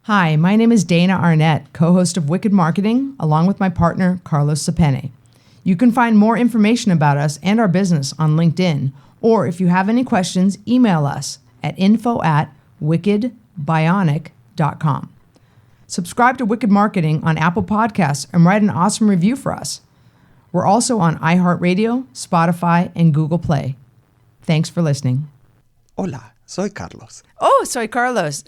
Hi, my name is Dana Arnett, co-host of Wicked Marketing, along with my partner, Carlos Cepene. You can find more information about us and our business on LinkedIn, or if you have any questions, email us at info@wickedbionic.com. Subscribe to Wicked Marketing on Apple Podcasts and write an awesome review for us. We're also on iHeartRadio, Spotify, and Google Play. Thanks for listening. Hola, soy Carlos. Oh, soy Carlos.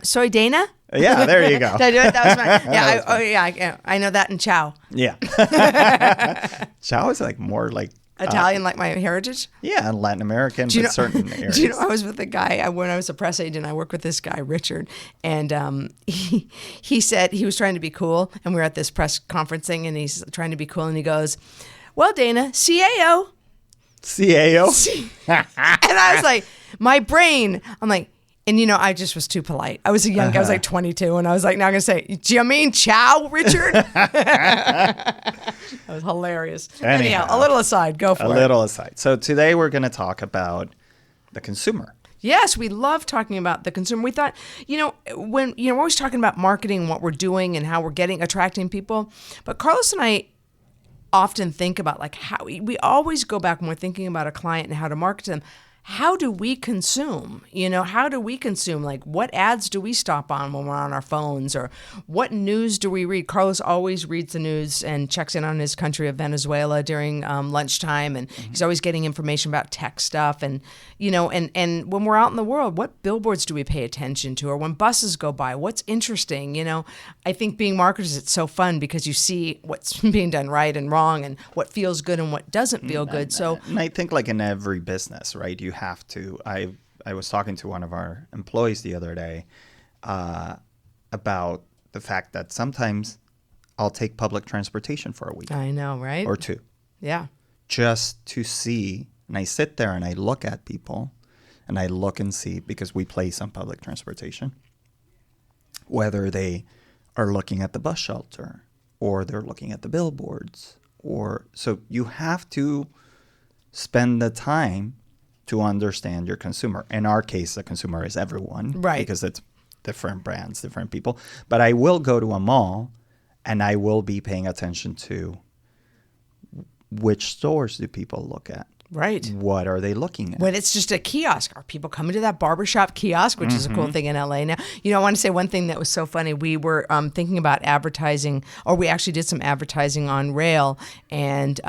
Soy Dana? Yeah, there you go. Did I do it? That was mine. Yeah, I know that in Chow. Yeah. Chow is like more like Italian, like my heritage? Yeah, Latin American, but certain areas. Do you know, I was with a guy, when I was a press agent, I worked with this guy, Richard, and he said he was trying to be cool, and we were at this press conference thing, and he's trying to be cool, and he goes, well, Dana, CAO. CAO? And I was like, my brain, I'm like, and I just was too polite. I was a young guy, I was like 22, and I was like, now I'm going to say, do you mean Chow, Richard? That was hilarious. Anyhow, a little aside, go for it. A little aside. So today we're going to talk about the consumer. Yes, we love talking about the consumer. We thought, when we're always talking about marketing, what we're doing and how we're attracting people. But Carlos and I often think about like how we always go back when we're thinking about a client and how to market to them. How do we consume? How do we consume? Like, what ads do we stop on when we're on our phones? Or what news do we read? Carlos always reads the news and checks in on his country of Venezuela during lunchtime. And he's always getting information about tech stuff. And, and when we're out in the world, what billboards do we pay attention to? Or when buses go by, what's interesting? I think being marketers, it's so fun because you see what's being done right and wrong and what feels good and what doesn't feel good. And I think like in every business, right, you have to. I was talking to one of our employees the other day about the fact that sometimes I'll take public transportation for a week. I know, right? Or two. Yeah. Just to see, and I sit there and I look at people and I look and see, because we place on public transportation, whether they are looking at the bus shelter or they're looking at the billboards. So you have to spend the time to understand your consumer. In our case, the consumer is everyone, right? Because it's different brands, different people. But I will go to a mall and I will be paying attention to which stores do people look at. Right. What are they looking at? When it's just a kiosk, are people coming to that barbershop kiosk, which is a cool thing in LA now? I want to say one thing that was so funny. We were thinking about advertising, or we actually did some advertising on rail, and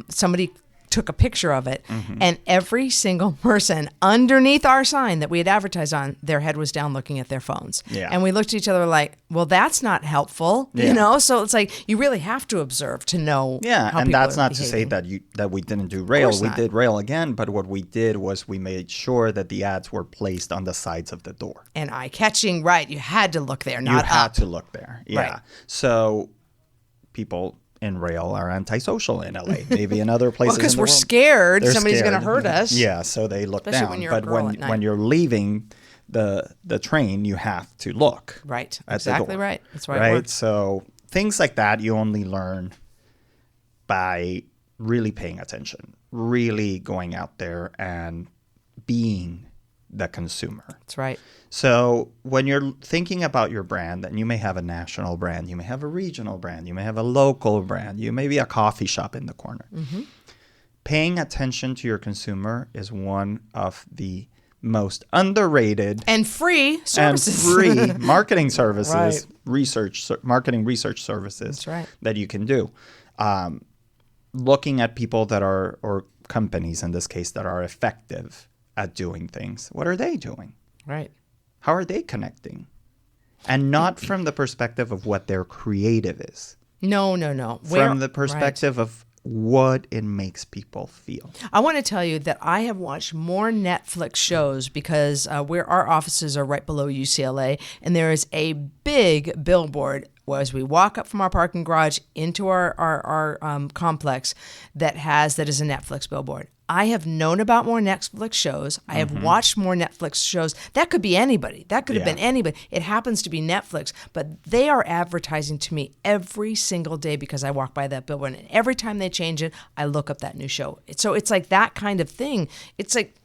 somebody took a picture of it, and every single person underneath our sign that we had advertised on, their head was down looking at their phones. Yeah. And we looked at each other like, well, that's not helpful, So it's like you really have to observe to know. Yeah, how and people that's are not behaving. to say that we didn't do rail. We did rail again, but what we did was we made sure that the ads were placed on the sides of the door. And eye-catching, right? You had to look there, not you up. had to look there. Yeah. Right. So people in rail are antisocial in LA, maybe in other places. Because in the we're world. scared They're somebody's scared. going to hurt us. Yeah, so they look Especially down. when you're a but girl at night. when you're leaving the train, you have to look. Right. At Exactly the door, right. That's right. Right. So things like that you only learn by really paying attention, really going out there and being the consumer. That's right. So when you're thinking about your brand, and you may have a national brand, you may have a regional brand, you may have a local brand, you may be a coffee shop in the corner. Paying attention to your consumer is one of the most underrated and free services, marketing services, right. Marketing research services. That's right. That you can do. Looking at people that are, or companies in this case, that are effective at doing things. What are they doing? Right. How are they connecting? And not from the perspective of what their creative is. No. From the perspective of what it makes people feel. I want to tell you that I have watched more Netflix shows because our offices are right below UCLA, and there is a big billboard as we walk up from our parking garage into our complex that is a Netflix billboard. I have known about more Netflix shows. I have watched more Netflix shows. That could be anybody. That could have been anybody. It happens to be Netflix, but they are advertising to me every single day because I walk by that billboard, and every time they change it, I look up that new show. So it's like that kind of thing. It's like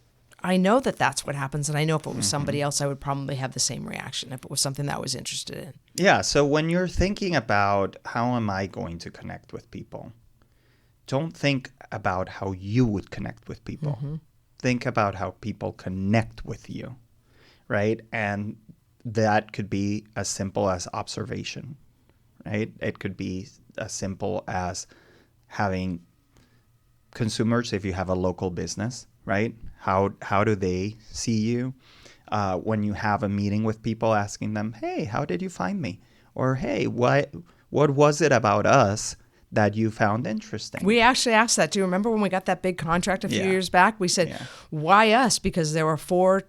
I know that that's what happens. And I know if it was somebody else, I would probably have the same reaction if it was something that I was interested in. Yeah. So when you're thinking about how am I going to connect with people, don't think about how you would connect with people. Think about how people connect with you, right? And that could be as simple as observation, right? It could be as simple as having consumers, if you have a local business, right? How do they see you? When you have a meeting with people, asking them, hey, how did you find me? Or, hey, what was it about us that you found interesting? We actually asked that. Do you remember when we got that big contract a few years back? We said, why us? Because there was four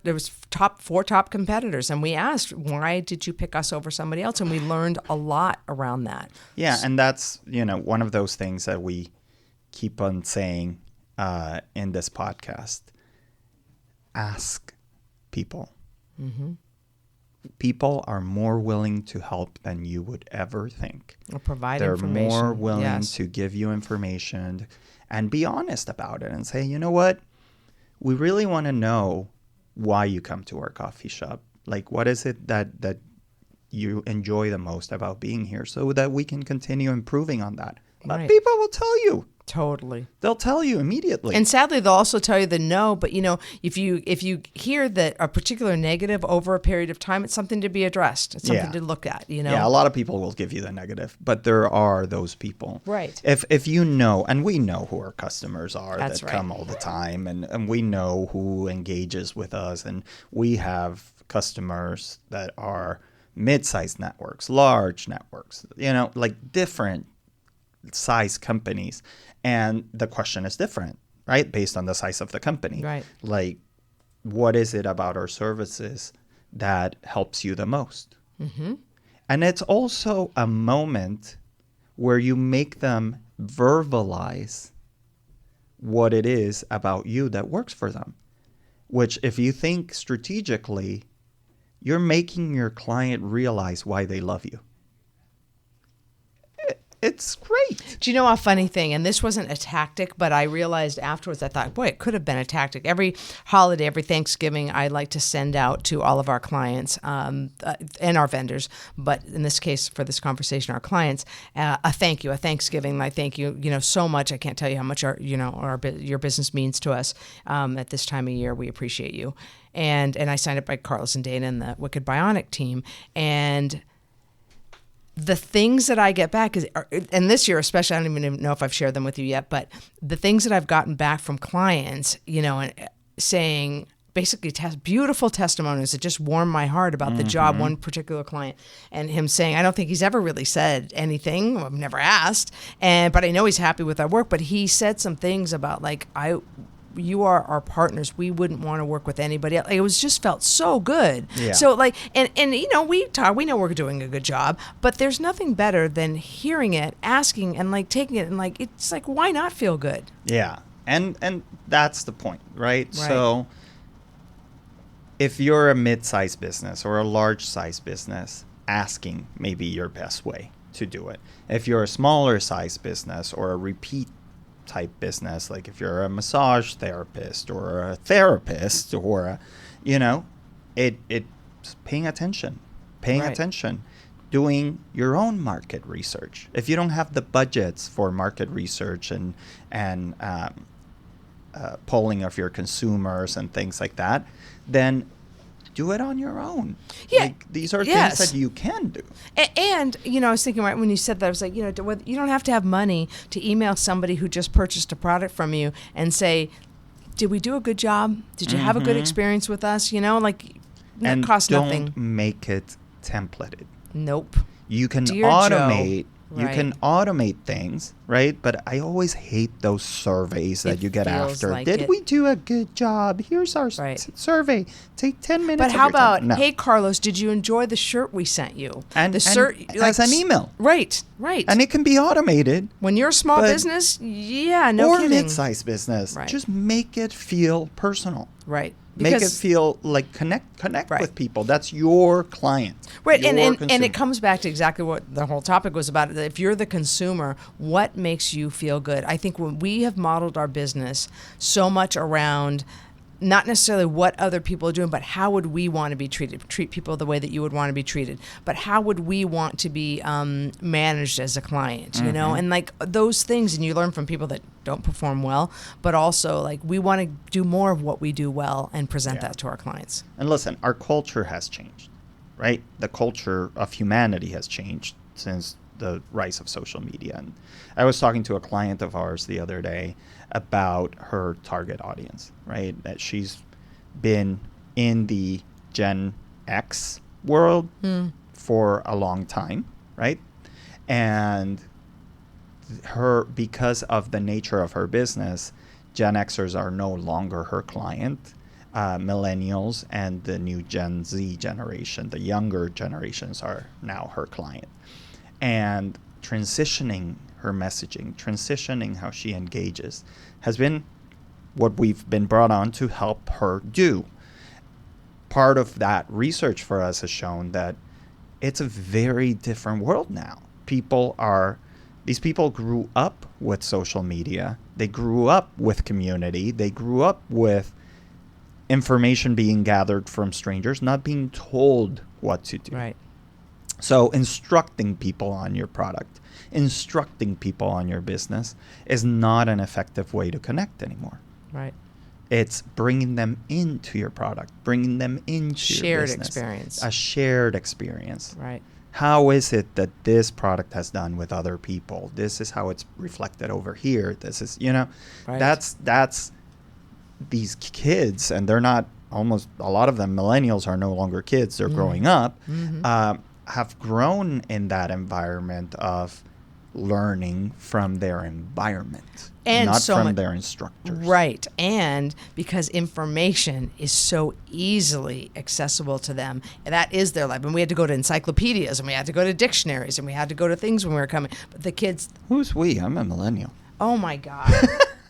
top competitors. And we asked, why did you pick us over somebody else? And we learned a lot around that. Yeah, and that's, one of those things that we keep on saying in this podcast. Ask people. People are more willing to help than you would ever think. Or provide They're information. more willing to give you information and be honest about it and say, you know what? We really want to know why you come to our coffee shop. Like, what is it that you enjoy the most about being here so that we can continue improving on that? But people will tell you. Totally. They'll tell you immediately. And sadly, they'll also tell you the no. But, if you hear that a particular negative over a period of time, it's something to be addressed. It's something to look at, Yeah, a lot of people will give you the negative, but there are those people. Right. If you know, and we know who our customers are that come all the time, and we know who engages with us, and we have customers that are mid-sized networks, large networks, like different size companies. And the question is different, right? Based on the size of the company. Right. Like, what is it about our services that helps you the most? And it's also a moment where you make them verbalize what it is about you that works for them. Which, if you think strategically, you're making your client realize why they love you. It's great. Do you know a funny thing? And this wasn't a tactic, but I realized afterwards, I thought, boy, it could have been a tactic. Every holiday, every Thanksgiving, I like to send out to all of our clients and our vendors, but in this case, for this conversation, our clients, a thank you, a Thanksgiving. I thank you, so much. I can't tell you how much your business means to us at this time of year. We appreciate you. And I signed up by Carlos and Dana and the Wicked Bionic team. And the things that I get back and this year especially, I don't even know if I've shared them with you yet, but the things that I've gotten back from clients, and saying basically beautiful testimonies that just warm my heart about the job. One particular client, and him saying, I don't think he's ever really said anything. I've never asked, but I know he's happy with our work. But he said some things about you are our partners. We wouldn't want to work with anybody else. It was just felt so good. Yeah. So we know we're doing a good job, but there's nothing better than hearing it, asking, and taking it, and it's why not feel good? Yeah. And that's the point, right? So if you're a mid-sized business or a large-sized business, asking may be your best way to do it. If you're a smaller size business or a repeat type business, like if you're a massage therapist or a therapist or it's paying attention, doing your own market research. If you don't have the budgets for market research and polling of your consumers and things like that, then do it on your own. Yeah. These are things that you can do. And I was thinking right when you said that, I was like, you don't have to have money to email somebody who just purchased a product from you and say, did we do a good job? Did you have a good experience with us? That costs nothing. Don't make it templated. Nope. You can Dear automate. Joe. You can automate things, right? But I always hate those surveys that you get after. Did we do a good job? Here's our survey. Take 10 minutes. But how about, hey, Carlos, did you enjoy the shirt we sent you? And the shirt as an email. Right. And it can be automated. When you're a small business, no kidding. Or mid-sized business. Right. Just make it feel personal. Right. Make it feel like connect with people. That's your client. Right, and it comes back to exactly what the whole topic was about. If you're the consumer, what makes you feel good? I think when we have modeled our business so much around not necessarily what other people are doing, but how would we want to be treated? Treat people the way that you would want to be treated. But how would we want to be managed as a client, you know? And like those things, and you learn from people that don't perform well, but also like we want to do more of what we do well and present that to our clients. And listen, our culture has changed, right? The culture of humanity has changed since the rise of social media. And I was talking to a client of ours the other day about her target audience, right? That she's been in the Gen X world for a long time, right? And because of the nature of her business, Gen Xers are no longer her client. Millennials and the new Gen Z generation, the younger generations, are now her client. And transitioning her messaging, transitioning how she engages, has been what we've been brought on to help her do. Part of that research for us has shown that it's a very different world now. These people grew up with social media. They grew up with community. They grew up with information being gathered from strangers, not being told what to do. Right. So instructing people on your product, instructing people on your business is not an effective way to connect anymore. Right. It's bringing them into your product, bringing them into your business. Shared experience. A shared experience. Right. How is it that this product has done with other people? This is how it's reflected over here. This is, Right. That's these kids, and they're not, almost a lot of them, millennials are no longer kids. They're growing up. Have grown in that environment of learning from their environment, and not so from their instructors. Right. And because information is so easily accessible to them, and that is their life. And we had to go to encyclopedias, and we had to go to dictionaries, and we had to go to things when we were coming. But the kids... Who's we? I'm a millennial. Oh, my God.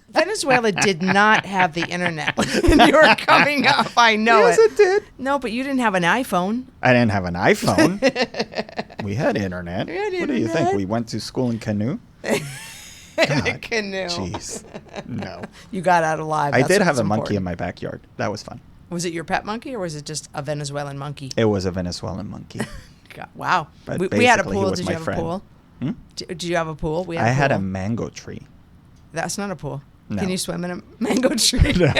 Venezuela did not have the internet when you were coming up. I know Yes, it did. No, but you didn't have an iPhone. I didn't have an iPhone. We had internet. We had What do you think? internet. We went to school in canoe? In a God, canoe. Jeez. No. You got out alive. I That's did what have was a monkey important. in my backyard. That was fun. Was it your pet monkey, or was it just a Venezuelan monkey? It was a Venezuelan monkey. God, wow. But We had a basically, he pool. was Did my you have friend. a pool? Hmm? Did you have a pool? We I had a pool. mango tree. That's not a pool. No. Can you swim in a mango tree? No,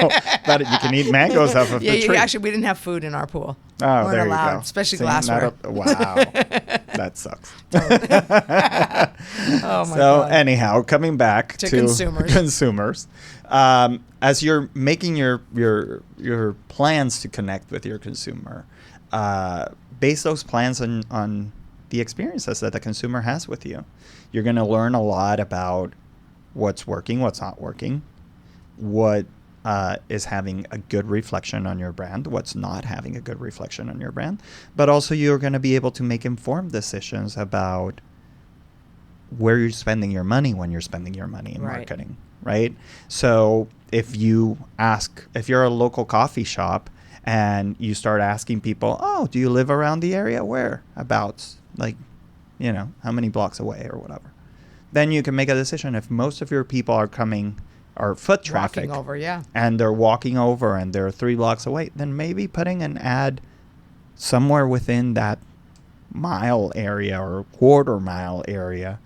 but you can eat mangoes off of the tree. Actually, we didn't have food in our pool. Oh, Weren't there allowed, you go. especially See, glassware. Wow. That sucks. Oh, my So God. anyhow, coming back To to consumers. As you're making your plans to connect with your consumer, base those plans on the experiences that the consumer has with you. You're going to learn a lot about what's working, what's not working, what is having a good reflection on your brand, what's not having a good reflection on your brand. But also you're going to be able to make informed decisions about where you're spending your money when you're spending your money in Right. marketing, right? So if you're a local coffee shop and you start asking people, oh, do you live around the area? Whereabouts? Like, how many blocks away or whatever. Then you can make a decision. If most of your people are foot traffic, Walking over, yeah. and they're walking over and they're 3 blocks away, then maybe putting an ad somewhere within that mile area or quarter mile area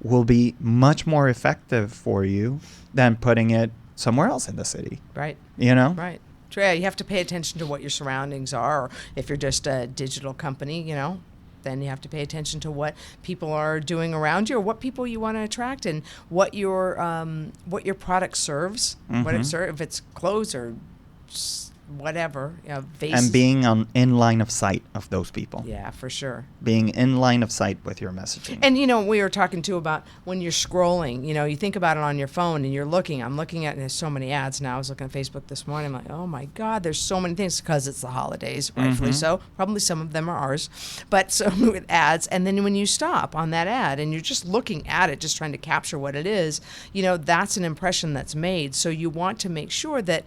will be much more effective for you than putting it somewhere else in the city. Right. Right. So, yeah, you have to pay attention to what your surroundings are. Or if you're just a digital company, then you have to pay attention to what people are doing around you, or what people you want to attract, and what your product serves. What it serves, if it's clothes or whatever, vases. And being in line of sight of those people. Yeah, for sure. Being in line of sight with your messaging. And, we were talking, too, about when you're scrolling, you think about it on your phone and you're looking. I'm looking at, and there's so many ads now. I was looking at Facebook this morning. I'm like, oh, my God, there's so many things, because it's the holidays, rightfully so. Probably some of them are ours. But so with ads, and then when you stop on that ad and you're just looking at it, just trying to capture what it is, that's an impression that's made. So you want to make sure that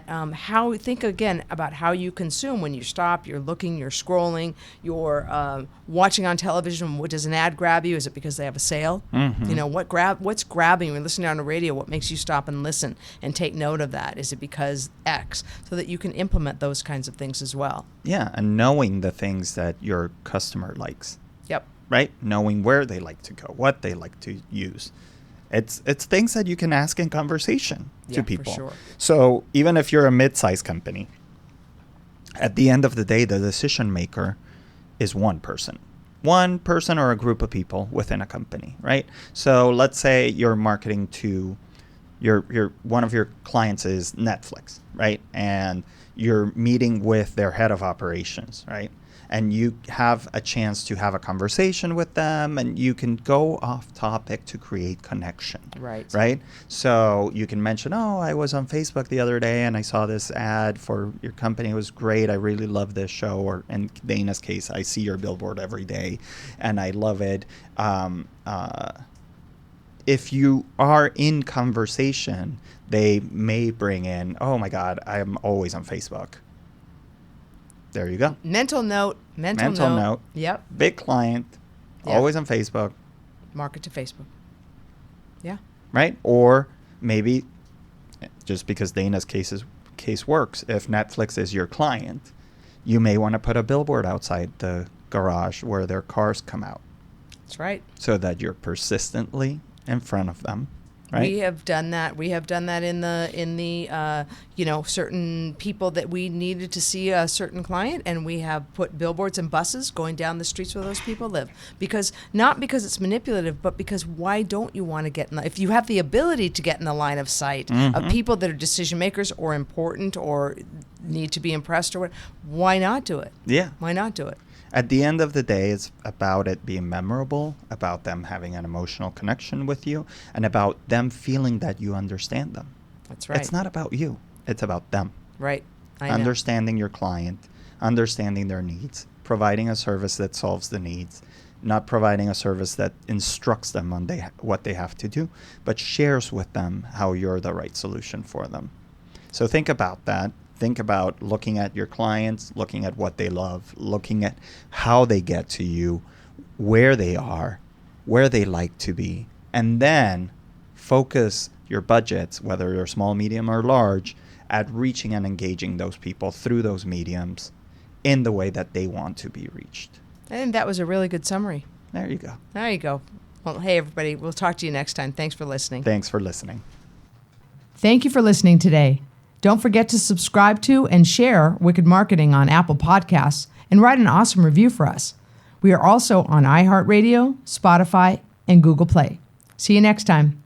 how think again about how you consume when you stop, you're looking, you're scrolling, you're watching on television. What does an ad grab you? Is it because they have a sale? You know, what's grabbing you? When listening on the radio, what makes you stop and listen and take note of that? Is it because X? So that you can implement those kinds of things as well. Yeah, and knowing the things that your customer likes. Yep. Right? Knowing where they like to go, what they like to use. It's things that you can ask in conversation to people. For sure. So even if you're a mid-sized company, at the end of the day, the decision maker is one person or a group of people within a company, right? So let's say you're marketing to your one of your clients is Netflix, right? And you're meeting with their head of operations, right? And you have a chance to have a conversation with them, and you can go off topic to create connection. Right? So you can mention, oh, I was on Facebook the other day and I saw this ad for your company. It was great. I really love this show. Or in Dana's case, I see your billboard every day and I love it. If you are in conversation, they may bring in, oh my God, I'm always on Facebook. There you go. Mental note. Yep. Big client, always on Facebook. Market to Facebook. Yeah. Right? Or maybe, just because Dana's case works, if Netflix is your client, you may want to put a billboard outside the garage where their cars come out. That's right. So that you're persistently in front of them. Right? We have done that. We have done that in the certain people that we needed to see a certain client, and we have put billboards and buses going down the streets where those people live. Not because it's manipulative, but because why don't you want to get if you have the ability to get in the line of sight of people that are decision makers or important or need to be impressed or what, why not do it? Yeah. Why not do it? At the end of the day, it's about it being memorable, about them having an emotional connection with you, and about them feeling that you understand them. That's right. It's not about you. It's about them. Right. I know. Understanding your client, understanding their needs, providing a service that solves the needs, not providing a service that instructs them on what they have to do, but shares with them how you're the right solution for them. So think about that. Think about looking at your clients, looking at what they love, looking at how they get to you, where they are, where they like to be, and then focus your budgets, whether they're small, medium, or large, at reaching and engaging those people through those mediums in the way that they want to be reached. I think that was a really good summary. There you go. There you go. Well, hey, everybody. We'll talk to you next time. Thanks for listening. Thanks for listening. Thank you for listening today. Don't forget to subscribe to and share Wicked Marketing on Apple Podcasts and write an awesome review for us. We are also on iHeartRadio, Spotify, and Google Play. See you next time.